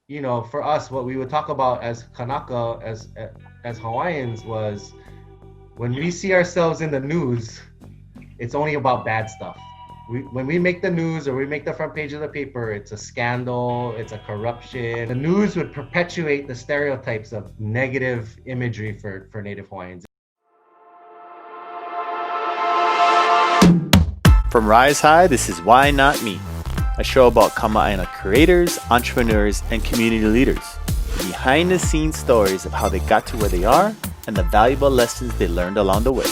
for us, what we would talk about as Kānaka, as Hawaiians, was when we see ourselves in the news, it's only about bad stuff. When we make the news or we make the front page of the paper, it's a scandal, it's a corruption. The news would perpetuate the stereotypes of negative imagery for Native Hawaiians. From RISEHI, this is Why Not Me, a show about Kama'aina creators, entrepreneurs, and community leaders. The behind-the-scenes stories of how they got to where they are and the valuable lessons they learned along the way.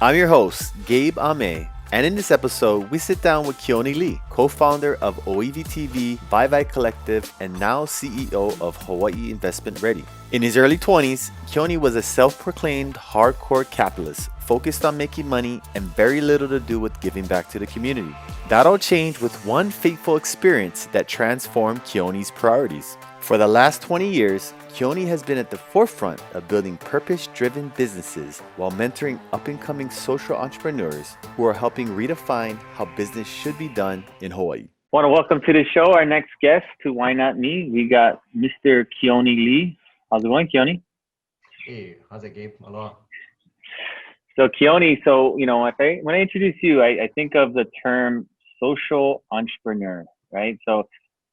I'm your host, Gabe Ame, and in this episode, we sit down with Keoni Lee, co-founder of ʻŌiwi TV, Vai Collective, and now CEO of Hawaii Investment Ready. In his early 20s, Keoni was a self-proclaimed hardcore capitalist, focused on making money and very little to do with giving back to the community. That all changed with one fateful experience that transformed Keoni's priorities. For the last 20 years, Keoni has been at the forefront of building purpose-driven businesses while mentoring up-and-coming social entrepreneurs who are helping redefine how business should be done in Hawaii. I want to welcome to the show our next guest to Why Not Me. We got Mr. Keoni Lee. How's it going, Keoni? Hey, how's it, Gabe? Aloha. So Keoni, when I introduce you, I think of the term social entrepreneur, right? So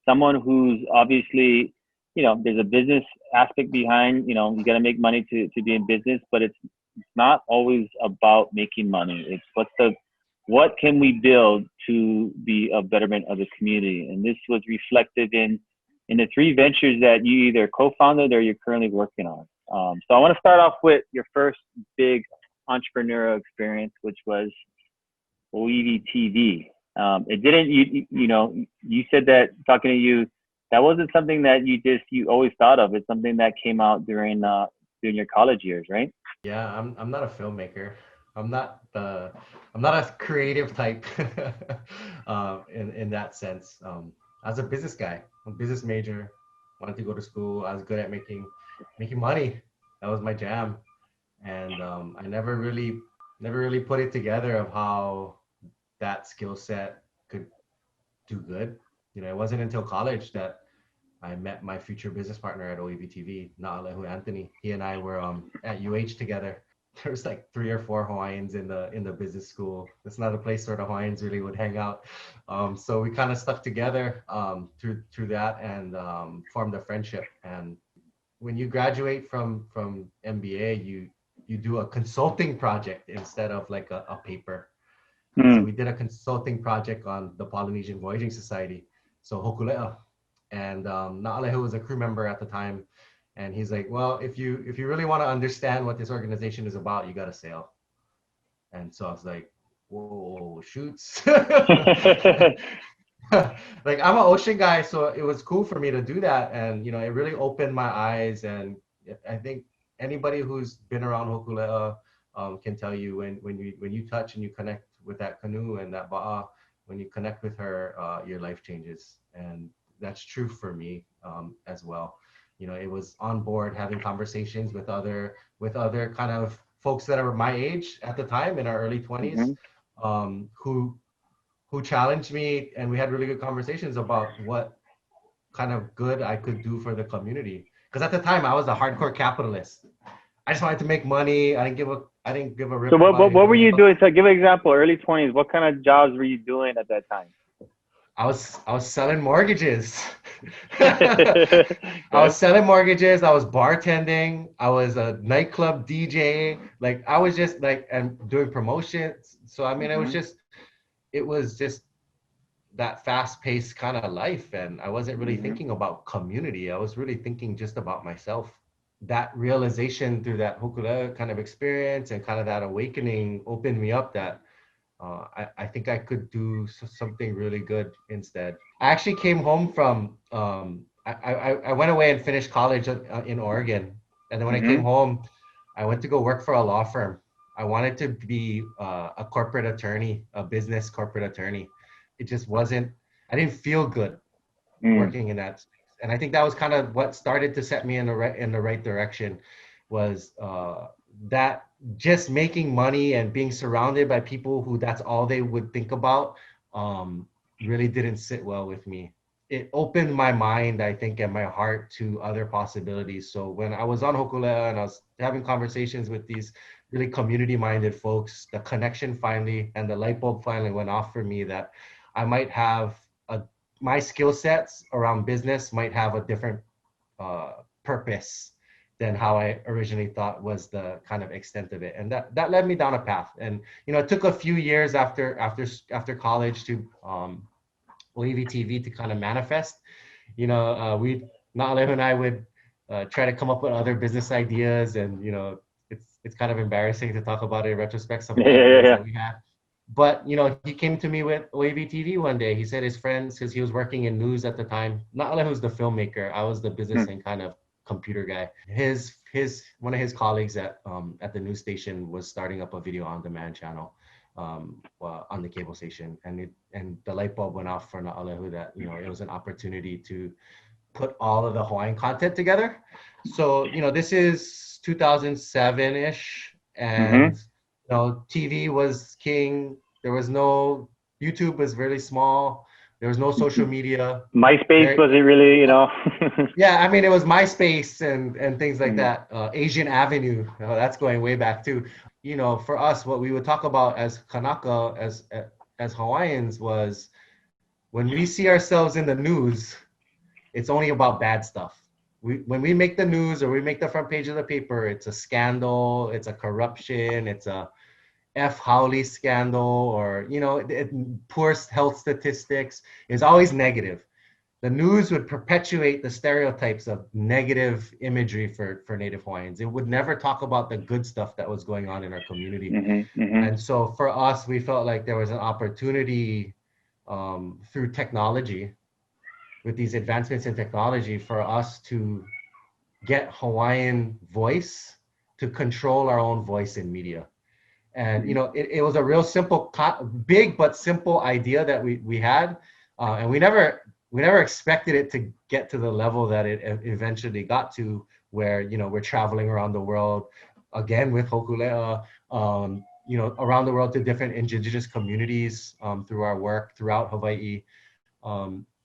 someone who's obviously, there's a business aspect behind, you got to make money to be in business, but it's not always about making money. It's what can we build to be a betterment of the community? And this was reflected in the three ventures that you either co-founded or you're currently working on. So I want to start off with your first big entrepreneurial experience, which was ʻŌiwi TV. It didn't, you said that talking to you, that wasn't something that you always thought of. It's something that came out during your college years, right? Yeah, I'm not a filmmaker. I'm not a creative type in that sense. I was a business guy. I'm a business major. Wanted to go to school. I was good at making money. That was my jam, and I never really put it together of how that skill set could do good. It wasn't until college that I met my future business partner at ʻŌiwi TV, Nāʻālehu Anthony. He and I were at UH together. There was like 3 or 4 Hawaiians in the business school. It's not a place where the Hawaiians really would hang out. So we kind of stuck together through that and formed a friendship. And when you graduate from MBA, you do a consulting project instead of like a paper. So we did a consulting project on the Polynesian Voyaging Society, so Hokulea, and Nāʻālehu was a crew member at the time, and he's like, well, if you really want to understand what this organization is about, you got to sail. And so I was like, whoa, shoots. Like, I'm an ocean guy, so it was cool for me to do that, and it really opened my eyes. And I think anybody who's been around Hokulea can tell you when you touch and you connect with that canoe and that ba'a, when you connect with her, your life changes. And that's true for me as well. It was on board having conversations with other kind of folks that are my age at the time, in our early 20s, who challenged me, and we had really good conversations about what kind of good I could do for the community. Because at the time I was a hardcore capitalist. I just wanted to make money. I didn't give a rip. So what were you doing? So give an example. Early 20s. What kind of jobs were you doing at that time? I was selling mortgages. I was selling mortgages. I was bartending. I was a nightclub DJ. Like, I was just like, and doing promotions. So I mean, it was just that fast-paced kind of life, and I wasn't really thinking about community. I was really thinking just about myself. That realization through that Hokulea kind of experience and kind of that awakening opened me up that I think I could do something really good instead. I actually came home from, I went away and finished college in Oregon. And then when I came home, I went to go work for a law firm. I wanted to be a corporate attorney, a business corporate attorney. It just wasn't, I didn't feel good working in that space. And I think that was kind of what started to set me in the right direction. was that just making money and being surrounded by people who that's all they would think about really didn't sit well with me. It opened my mind, I think, and my heart to other possibilities. So when I was on Hokulea and I was having conversations with these really community-minded folks, the connection finally and the light bulb finally went off for me that I might have my skill sets around business might have a different purpose than how I originally thought was the kind of extent of it. And that led me down a path. And, it took a few years after college to ʻŌiwi TV to kind of manifest. Nāʻālehu and I would try to come up with other business ideas, and it's kind of embarrassing to talk about it in retrospect, some of the ideas that we had. But he came to me with ʻŌiwi TV one day. He said his friends, because he was working in news at the time. Nāʻālehu's the filmmaker. I was the business and kind of computer guy. One of his colleagues at the news station was starting up a video on demand channel on the cable station, and the light bulb went off for Nāʻālehu that it was an opportunity to put all of the Hawaiian content together. So this is 2007-ish, and TV was king. There was no YouTube, was really small. There was no social media. MySpace wasn't really, Yeah, I mean, it was MySpace and things like that. Asian Avenue, that's going way back too. For us, what we would talk about as Kānaka, as Hawaiians, was when we see ourselves in the news, it's only about bad stuff. When we make the news or we make the front page of the paper, it's a scandal, it's a corruption, it's a F. Howley scandal, or poor health statistics. Is always negative. The news would perpetuate the stereotypes of negative imagery for Native Hawaiians. It would never talk about the good stuff that was going on in our community. And so for us, we felt like there was an opportunity through technology, with these advancements in technology, for us to get Hawaiian voice to control our own voice in media. And it was a real simple, big but simple idea that we had, and we never expected it to get to the level that it eventually got to, where we're traveling around the world again with Hokulea, around the world to different indigenous communities through our work throughout Hawaii.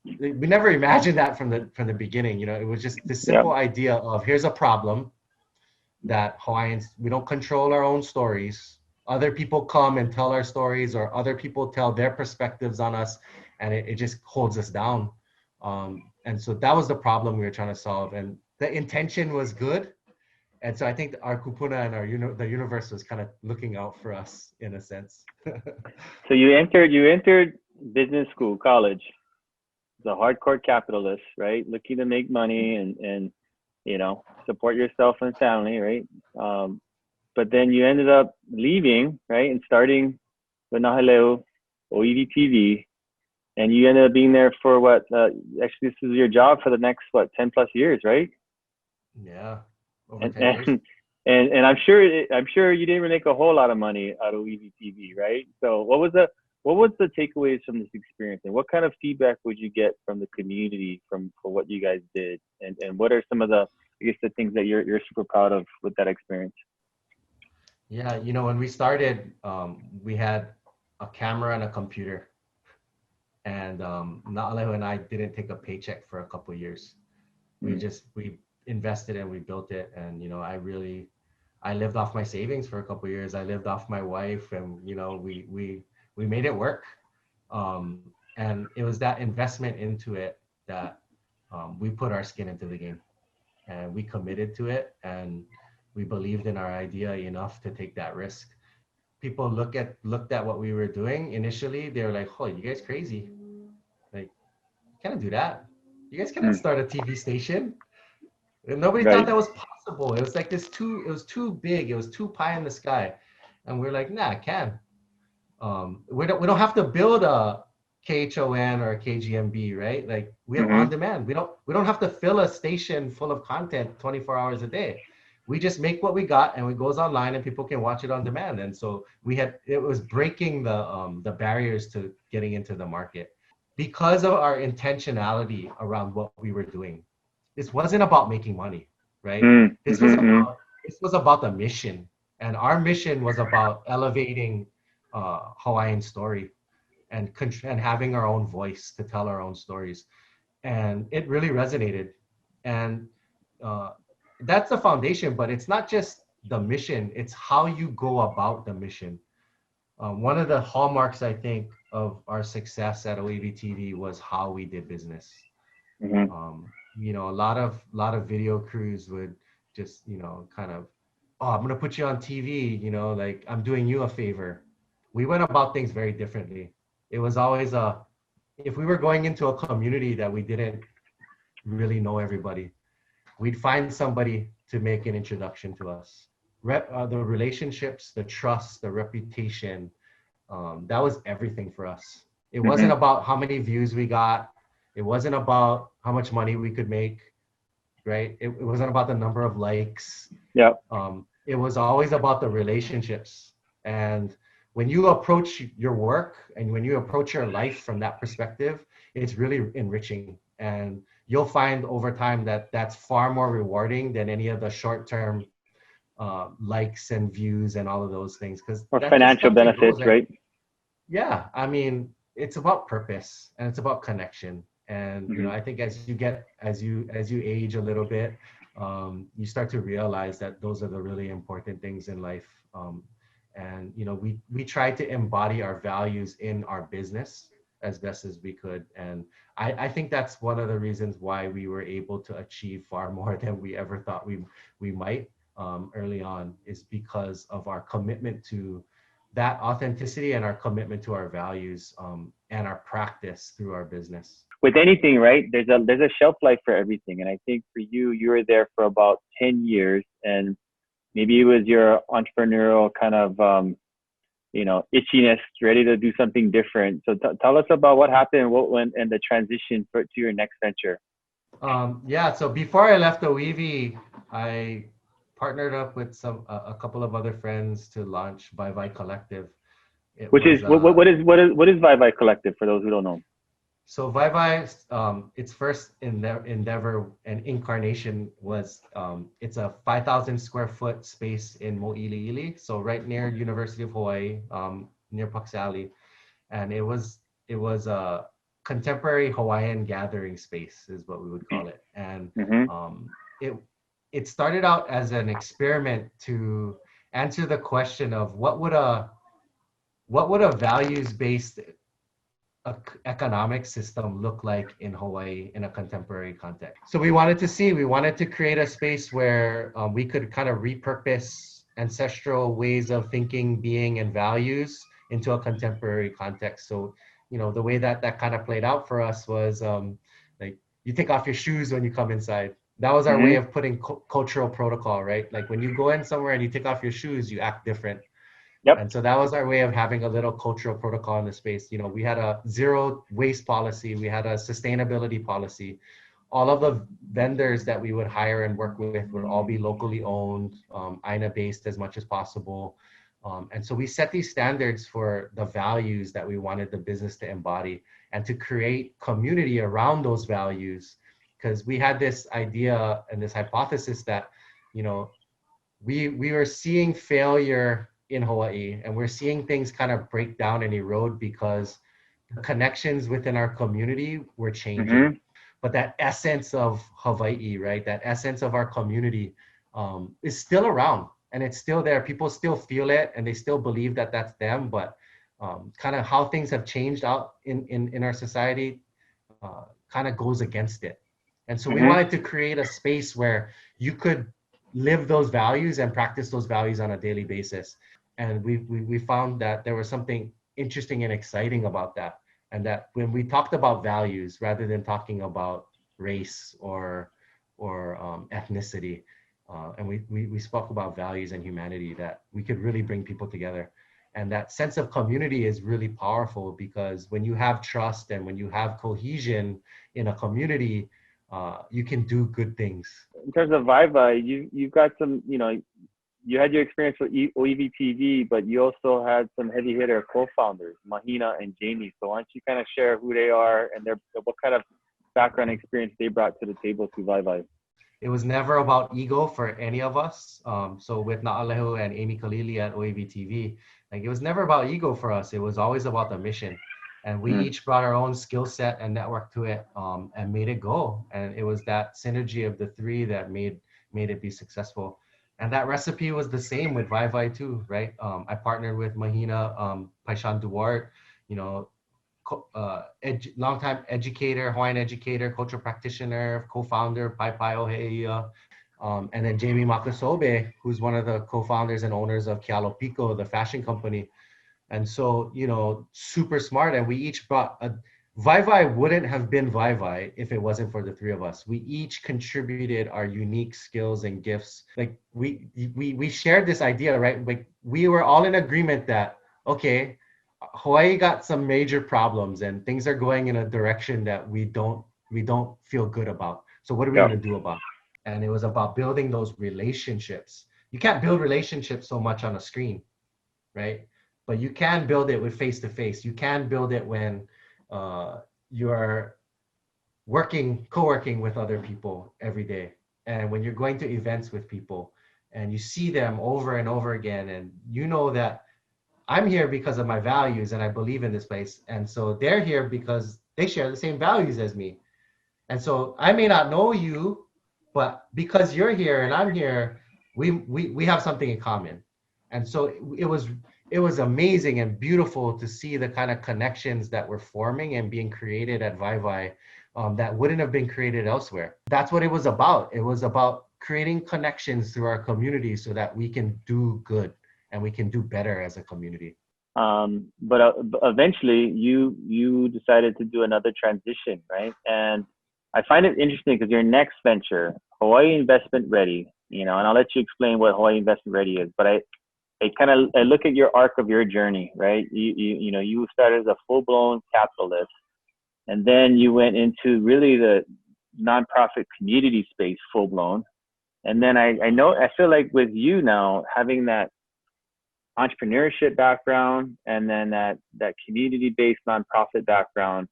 We never imagined that from the beginning. It was just this simple idea of, here's a problem that Hawaiians, we don't control our own stories. Other people come and tell our stories, or other people tell their perspectives on us, and it just holds us down. And so that was the problem we were trying to solve, and the intention was good. And so I think our kupuna and the universe was kind of looking out for us in a sense. So you entered business school, college, the hardcore capitalist, right? Looking to make money and support yourself and family, right? But then you ended up leaving, right, and starting with Nāʻālehu ʻŌiwi TV, and you ended up being there for what? Actually, this is your job for the next 10+ years, right? Yeah. And I'm sure you didn't make a whole lot of money out of ʻŌiwi TV, right? So what was the takeaways from this experience, and what kind of feedback would you get from the community for what you guys did, and what are some of the things that you're super proud of with that experience? Yeah, when we started, we had a camera and a computer, and Nāʻālehu and I didn't take a paycheck for a couple of years. We invested and we built it, and I lived off my savings for a couple of years. I lived off my wife, and we made it work. And it was that investment into it that we put our skin into the game, and we committed to it, and we believed in our idea enough to take that risk. People looked at what we were doing initially. They were like, "Oh, you guys crazy? Like, you can't do that. You guys cannot start a TV station." And nobody thought that was possible. It was like it was too big. It was too pie in the sky. And we're like, "Nah, I can." We don't have to build a KHON or a KGMB, right? Like, we have on demand. We don't have to fill a station full of content 24 hours a day. We just make what we got, and it goes online, and people can watch it on demand. And so it was breaking the barriers to getting into the market because of our intentionality around what we were doing. This wasn't about making money, right? This was about this was about the mission, and our mission was about elevating Hawaiian story and having our own voice to tell our own stories, and it really resonated. And uh, that's the foundation, but it's not just the mission; it's how you go about the mission. One of the hallmarks, I think, of our success at OEV TV was how we did business. Mm-hmm. A lot of video crews would just, kind of, oh, I'm gonna put you on TV, like I'm doing you a favor. We went about things very differently. It was always if we were going into a community that we didn't really know everybody, we'd find somebody to make an introduction to us. The relationships, the trust, the reputation, that was everything for us. It wasn't Mm-hmm. about how many views we got. It wasn't about how much money we could make, right? It wasn't about the number of likes. Yeah. It was always about the relationships. And when you approach your work and when you approach your life from that perspective, it's really enriching. And you'll find over time that that's far more rewarding than any of the short-term likes and views and all of those things, because Or that just financial comes and goes, benefits, right? right? Yeah, I mean, it's about purpose and it's about connection. And Mm-hmm. I think as you age a little bit, you start to realize that those are the really important things in life. And we try to embody our values in our business as best as we could. And I think that's one of the reasons why we were able to achieve far more than we ever thought we might early on, is because of our commitment to that authenticity and our commitment to our values, and our practice through our business. With anything, right? There's a shelf life for everything, and I think for you, you were there for about 10 years, and maybe it was your entrepreneurial kind of itchiness, ready to do something different. So tell us about what happened, what went, and the transition to your next venture. Yeah, so before I left the ʻŌiwi, I partnered up with a couple of other friends to launch Vai Vai Collective. It Which is was what is Vai Vai Collective for those who don't know? So Vai Vai, its first endeavor and incarnation was, it's a 5,000 square foot space in Mo'iliili, so right near University of Hawaii, near Pucks Alley, and it was a contemporary Hawaiian gathering space, is what we would call it. And Mm-hmm. it it started out as an experiment to answer the question of what would a values-based economic system look like in Hawaii in a contemporary context. So we wanted to create a space where we could kind of repurpose ancestral ways of thinking, being, and values into a contemporary context. So, the way that kind of played out for us was, like, you take off your shoes when you come inside. That was our way Mm-hmm. of putting cultural protocol, right? Like when you go in somewhere and you take off your shoes, you act different. Yep. And so that was our way of having a little cultural protocol in the space. We had a zero waste policy. We had a sustainability policy. All of the vendors that we would hire and work with would all be locally owned, INA based as much as possible. And so we set these standards for the values that we wanted the business to embody and to create community around those values. Because we had this idea and this hypothesis that, we were seeing failure in Hawaii, and we're seeing things kind of break down and erode because the connections within our community were changing. Mm-hmm. But that essence of Hawaii, right? That essence of our community is still around, and it's still there. People still feel it, and they still believe that that's them. But kind of how things have changed out in our society kind of goes against it. And so we Mm-hmm. wanted to create a space where you could live those values and practice those values on a daily basis. And we found that there was something interesting and exciting about that. And that when we talked about values, rather than talking about race or ethnicity, and we spoke about values and humanity, that we could really bring people together. And that sense of community is really powerful, because when you have trust and when you have cohesion in a community, you can do good things. In terms of Vai Vai, you've got some, you had your experience with OEV TV, but you also had some heavy hitter co-founders, Mahina and Jamie. So why don't you kind of share who they are and what kind of background experience they brought to the table to Vai Vai? It was never about ego for any of us. So with Nāʻālehu and Amy Kalili at OAV TV, like it was never about ego for us. It was always about the mission. And we each brought our own skill set and network to it, and made it go. And it was that synergy of the three that made it be successful. And that recipe was the same with Vai Vai too, right? I partnered with Mahina Paishan Duarte, you know, longtime educator, Hawaiian educator, cultural practitioner, co-founder, Pai Pai Oheia, and then Jamie Makasobe, who's one of the co-founders and owners of Kealo Pico, the fashion company. And so, you know, super smart. And we each brought Vai Vai wouldn't have been Vai Vai if it wasn't for the three of us. We each contributed our unique skills and gifts. Like we shared this idea, right? Like we were all in agreement that, okay, Hawaii got some major problems and things are going in a direction that we don't feel good about. So what are we going to do about it? And it was about building those relationships. You can't build relationships so much on a screen, right? But you can build it with face to face. You can build it when you're co-working with other people every day. And when you're going to events with people and you see them over and over again, and you know that I'm here because of my values and I believe in this place. And so they're here because they share the same values as me. And so I may not know you, but because you're here and I'm here, we have something in common. And so it was amazing and beautiful to see the kind of connections that were forming and being created at Vai Vai that wouldn't have been created elsewhere. That's what it was about. It was about creating connections through our community so that we can do good and we can do better as a community. But eventually you decided to do another transition, right? And I find it interesting because your next venture, Hawaii Investment Ready, you know, and I'll let you explain what Hawaii Investment Ready is, but I look at your arc of your journey, right? You know, you started as a full-blown capitalist, and then you went into really the nonprofit community space full-blown. And then I feel like with you now having that entrepreneurship background and then that community-based nonprofit background,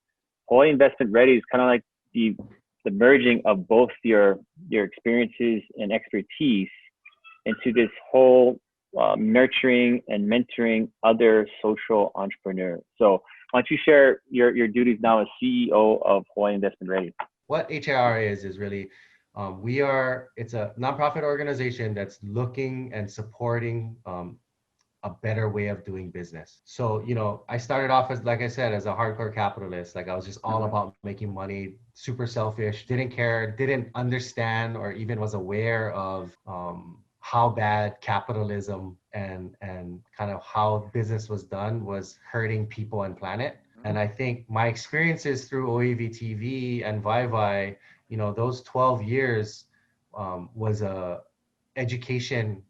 Hawaii Investment Ready is kind of like the merging of both your experiences and expertise into this whole nurturing and mentoring other social entrepreneurs. So why don't you share your duties now as CEO of Hawaii Investment Ready? What HIR is really, it's a nonprofit organization that's looking and supporting a better way of doing business. So, you know, I started off as, like I said, as a hardcore capitalist. Like I was just all about making money, super selfish, didn't care, didn't understand or even was aware of how bad capitalism and kind of how business was done was hurting people and planet. And I think my experiences through OAV TV and Vai Vai, you know, those 12 years was a education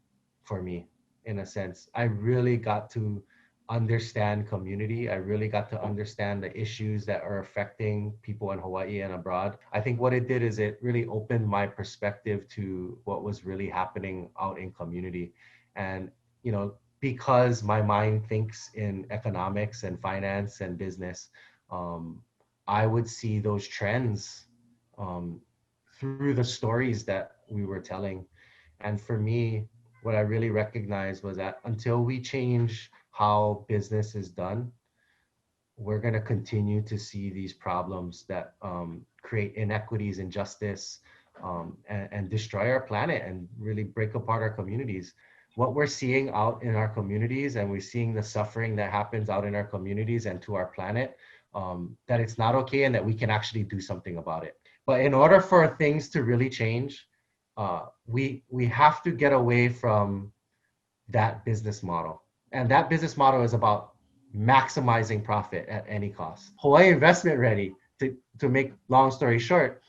for me. In a sense, I really got to understand community. I really got to understand the issues that are affecting people in Hawaii and abroad. I think what it did is it really opened my perspective to what was really happening out in community. And, you know, because my mind thinks in economics and finance and business, I would see those trends through the stories that we were telling. And for me, what I really recognized was that until we change how business is done, we're going to continue to see these problems that create inequities, injustice, and destroy our planet and really break apart our communities. What we're seeing out in our communities, and we're seeing the suffering that happens out in our communities and to our planet, that it's not okay and that we can actually do something about it. But in order for things to really change, we have to get away from that business model. And that business model is about maximizing profit at any cost. Hawaii Investment Ready, to make long story short,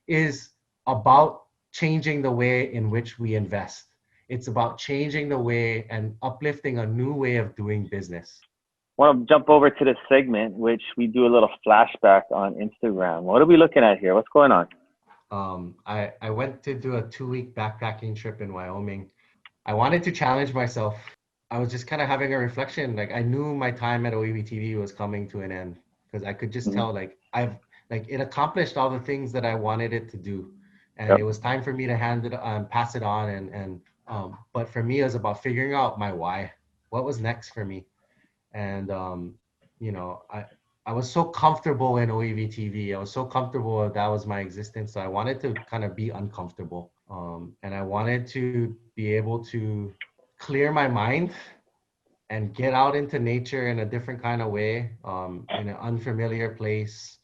is about changing the way in which we invest. It's about changing the way and uplifting a new way of doing business. I want to jump over to this segment, which we do a little flashback on Instagram. What are we looking at here? What's going on? I went to do a 2-week backpacking trip in Wyoming. I wanted to challenge myself. I was just kind of having a reflection. Like I knew my time at OEV TV was coming to an end because I could just tell it accomplished all the things that I wanted it to do. and Yep. it was time for me to pass it on. But for me, it was about figuring out my why. What was next for me? And you know, I was so comfortable in ʻŌiwi TV. I was so comfortable that was my existence. So I wanted to kind of be uncomfortable, and I wanted to be able to clear my mind and get out into nature in a different kind of way, in an unfamiliar place,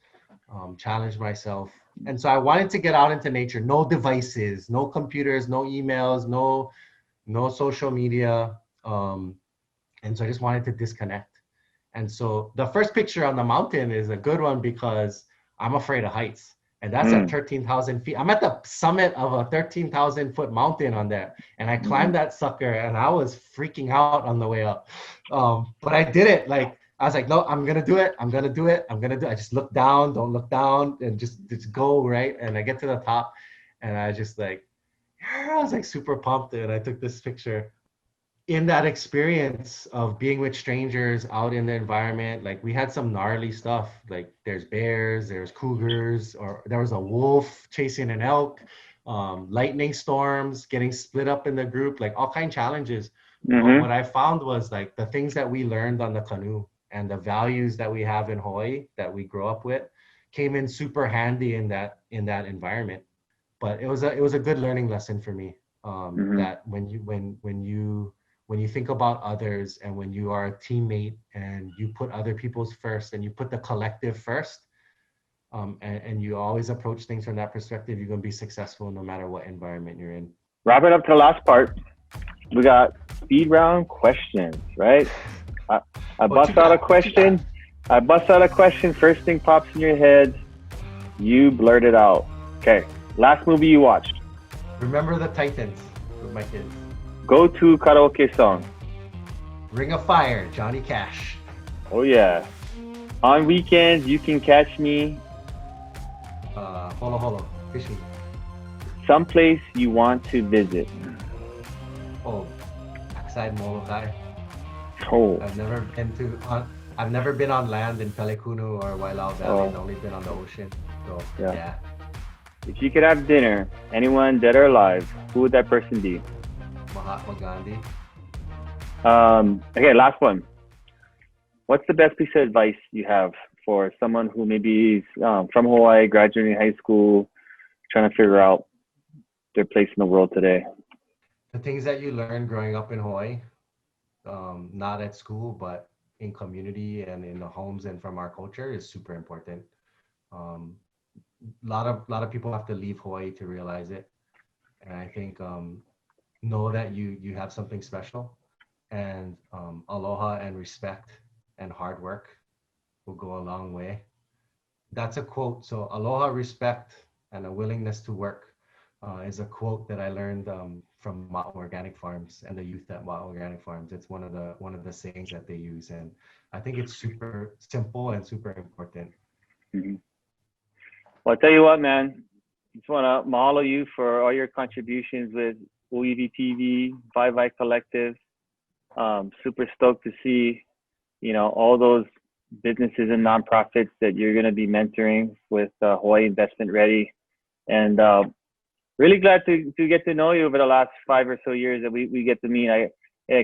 challenge myself. And so I wanted to get out into nature. No devices, no computers, no emails, no social media. And so I just wanted to disconnect. And so the first picture on the mountain is a good one because I'm afraid of heights. And that's at 13,000 feet. I'm at the summit of a 13,000 foot mountain on there. And I climbed that sucker and I was freaking out on the way up. But I did it. Like, I was like, no, I'm going to do it. I'm going to do it. I'm going to do it. I just look down, don't look down, and just go, right? And I get to the top and I just like, I was like super pumped. And I took this picture. In that experience of being with strangers out in the environment, like we had some gnarly stuff, like there's bears, there's cougars, or there was a wolf chasing an elk, lightning storms, getting split up in the group, like all kind of challenges. But what I found was like the things that we learned on the canoe and the values that we have in Hawaii that we grow up with came in super handy in that environment. But it was a good learning lesson for me, that when you think about others and when you are a teammate and you put other people's first and you put the collective first, and you always approach things from that perspective, you're going to be successful no matter what environment you're in. Wrap it up to the last part. We got speed round questions, right? I bust out a question. I bust out a question. First thing pops in your head. You blurt it out. Okay. Last movie you watched. Remember the Titans with my kids. Go-to karaoke song. Ring of Fire, Johnny Cash. Oh yeah. On weekends, you can catch me. Holo, fishing. Someplace you want to visit. Oh, backside Molokai. Oh. I've never been on land in Pelekunu or Wailau Valley. I've only been on the ocean. So yeah. If you could have dinner, anyone dead or alive, who would that person be? Mahatma Gandhi. Okay, last one. What's the best piece of advice you have for someone who maybe is from Hawaii, graduating high school, trying to figure out their place in the world today? The things that you learn growing up in Hawaii, not at school, but in community and in the homes and from our culture, is super important. A lot of people have to leave Hawaii to realize it, and I think know that you have something special, and aloha and respect and hard work will go a long way. That's a quote. So aloha, respect, and a willingness to work is a quote that I learned from Ma'o Organic Farms and the youth at Ma'o Organic Farms. It's one of the sayings that they use, and I think it's super simple and super important. Well, I'll tell you what, man. Just want to mahalo you for all your contributions with ʻŌiwi TV, Vai Collective. Super stoked to see, all those businesses and nonprofits that you're going to be mentoring with Hawaii Investment Ready. And really glad to get to know you over the last 5 or so years that we get to meet. I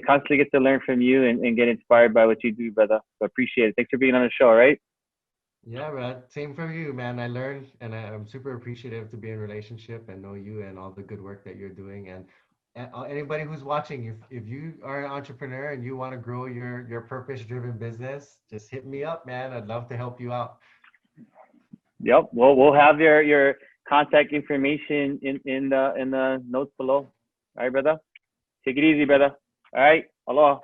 constantly get to learn from you and get inspired by what you do, brother. So appreciate it. Thanks for being on the show, right? Yeah, Brad. Same for you, man. I learned, and I'm super appreciative to be in relationship and know you and all the good work that you're doing. And anybody who's watching, if you are an entrepreneur and you want to grow your purpose-driven business, just hit me up, man. I'd love to help you out. Yep. Well, we'll have your contact information in the notes below. All right, brother. Take it easy, brother. All right. Aloha.